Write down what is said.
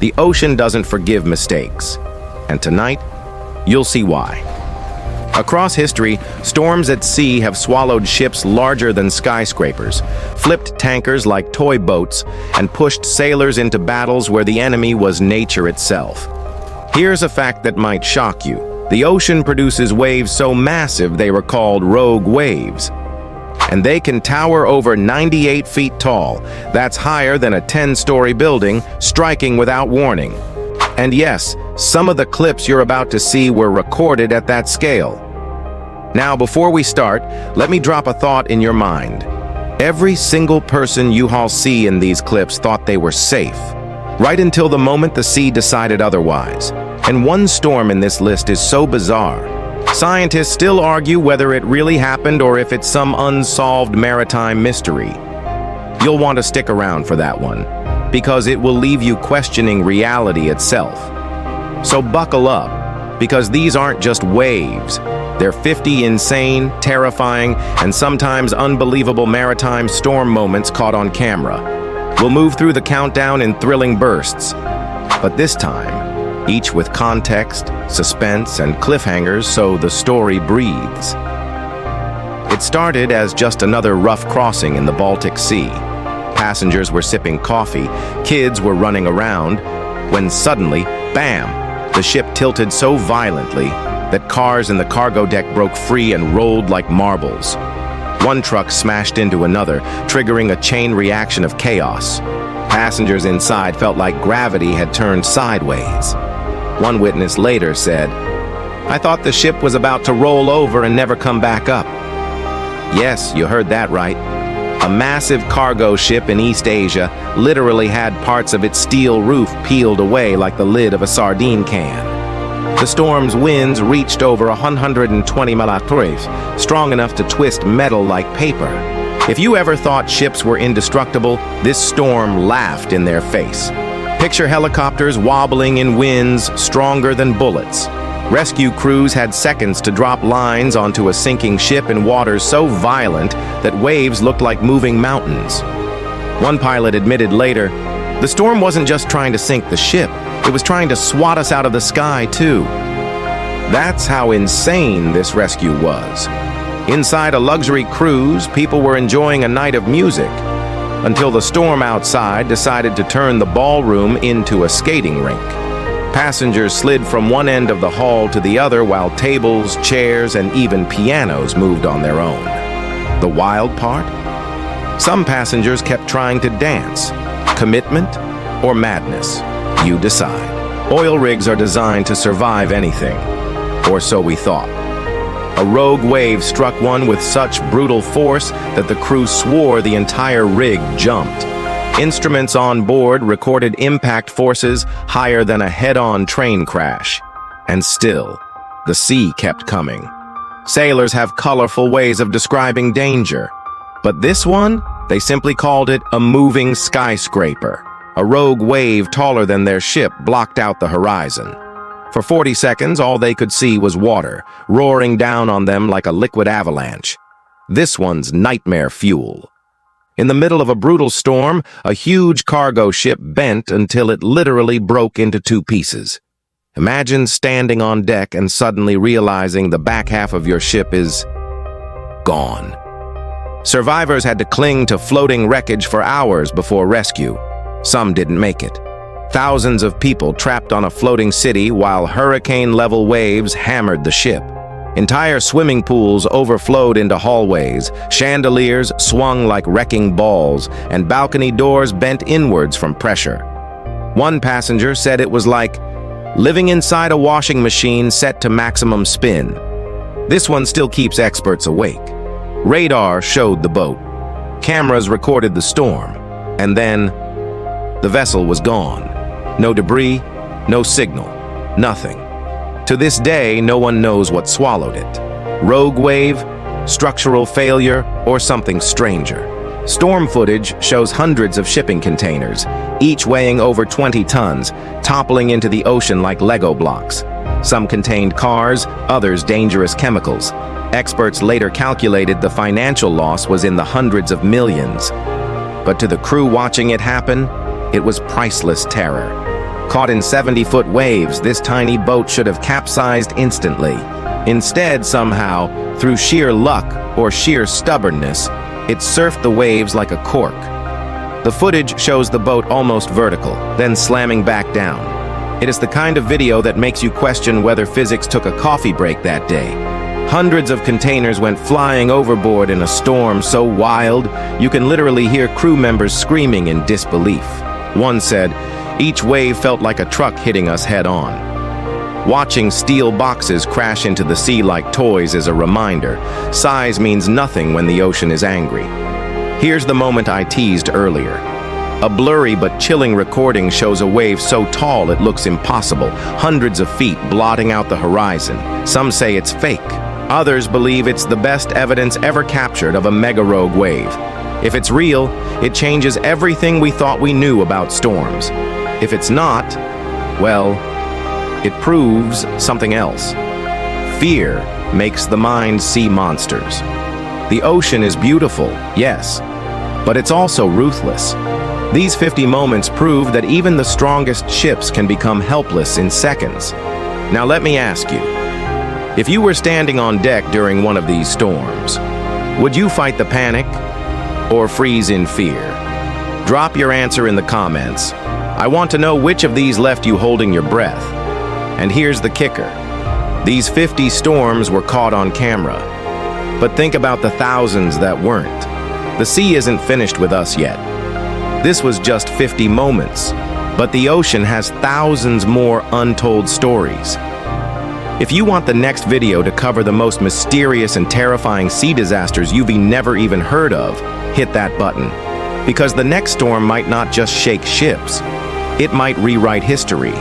The ocean doesn't forgive mistakes. And tonight, you'll see why. Across history, storms at sea have swallowed ships larger than skyscrapers, flipped tankers like toy boats, and pushed sailors into battles where the enemy was nature itself. Here's a fact that might shock you. The ocean produces waves so massive they were called rogue waves. And they can tower over 98 feet tall. That's higher than a 10-story building, striking without warning. And yes, some of the clips you're about to see were recorded at that scale. Now, before we start, let me drop a thought in your mind. Every single person you all see in these clips thought they were safe, right until the moment the sea decided otherwise. And one storm in this list is so bizarre. Scientists still argue whether it really happened or if it's some unsolved maritime mystery. You'll want to stick around for that one, because it will leave you questioning reality itself. So buckle up, because these aren't just waves. They're 50 insane, terrifying, and sometimes unbelievable maritime storm moments caught on camera. We'll move through the countdown in thrilling bursts, but this time, each with context, suspense, and cliffhangers so the story breathes. It started as just another rough crossing in the Baltic Sea. Passengers were sipping coffee, kids were running around, when suddenly, bam, the ship tilted so violently that cars in the cargo deck broke free and rolled like marbles. One truck smashed into another, triggering a chain reaction of chaos. Passengers inside felt like gravity had turned sideways. One witness later said, "I thought the ship was about to roll over and never come back up." Yes, you heard that right. A massive cargo ship in East Asia literally had parts of its steel roof peeled away like the lid of a sardine can. The storm's winds reached over 120 miles, strong enough to twist metal like paper. If you ever thought ships were indestructible, this storm laughed in their face. Picture helicopters wobbling in winds stronger than bullets. Rescue crews had seconds to drop lines onto a sinking ship in waters so violent that waves looked like moving mountains. One pilot admitted later, "The storm wasn't just trying to sink the ship, it was trying to swat us out of the sky too." That's how insane this rescue was. Inside a luxury cruise, people were enjoying a night of music, until the storm outside decided to turn the ballroom into a skating rink. Passengers slid from one end of the hall to the other while tables, chairs, and even pianos moved on their own. The wild part? Some passengers kept trying to dance. Commitment or madness? You decide. Oil rigs are designed to survive anything, or so we thought. A rogue wave struck one with such brutal force that the crew swore the entire rig jumped. Instruments on board recorded impact forces higher than a head-on train crash. And still, the sea kept coming. Sailors have colorful ways of describing danger. But this one, they simply called it a moving skyscraper. A rogue wave taller than their ship blocked out the horizon. For 40 seconds, all they could see was water, roaring down on them like a liquid avalanche. This one's nightmare fuel. In the middle of a brutal storm, a huge cargo ship bent until it literally broke into two pieces. Imagine standing on deck and suddenly realizing the back half of your ship is gone. Survivors had to cling to floating wreckage for hours before rescue. Some didn't make it. Thousands of people trapped on a floating city while hurricane-level waves hammered the ship. Entire swimming pools overflowed into hallways, chandeliers swung like wrecking balls, and balcony doors bent inwards from pressure. One passenger said it was like living inside a washing machine set to maximum spin. This one still keeps experts awake. Radar showed the boat. Cameras recorded the storm. And then, the vessel was gone. No debris, no signal, nothing. To this day, no one knows what swallowed it. Rogue wave, structural failure, or something stranger. Storm footage shows hundreds of shipping containers, each weighing over 20 tons, toppling into the ocean like Lego blocks. Some contained cars, others dangerous chemicals. Experts later calculated the financial loss was in the hundreds of millions. But to the crew watching it happen, it was priceless terror. Caught in 70-foot waves, this tiny boat should have capsized instantly. Instead, somehow, through sheer luck or sheer stubbornness, it surfed the waves like a cork. The footage shows the boat almost vertical, then slamming back down. It is the kind of video that makes you question whether physics took a coffee break that day. Hundreds of containers went flying overboard in a storm so wild, you can literally hear crew members screaming in disbelief. One said, "Each wave felt like a truck hitting us head-on." Watching steel boxes crash into the sea like toys is a reminder. Size means nothing when the ocean is angry. Here's the moment I teased earlier. A blurry but chilling recording shows a wave so tall it looks impossible, hundreds of feet blotting out the horizon. Some say it's fake. Others believe it's the best evidence ever captured of a mega-rogue wave. If it's real, it changes everything we thought we knew about storms. If it's not, well, it proves something else. Fear makes the mind see monsters. The ocean is beautiful, yes, but it's also ruthless. These 50 moments prove that even the strongest ships can become helpless in seconds. Now let me ask you, if you were standing on deck during one of these storms, would you fight the panic or freeze in fear? Drop your answer in the comments. I want to know which of these left you holding your breath. And here's the kicker. These 50 storms were caught on camera. But think about the thousands that weren't. The sea isn't finished with us yet. This was just 50 moments, but the ocean has thousands more untold stories. If you want the next video to cover the most mysterious and terrifying sea disasters you've never even heard of, hit that button. Because the next storm might not just shake ships, it might rewrite history.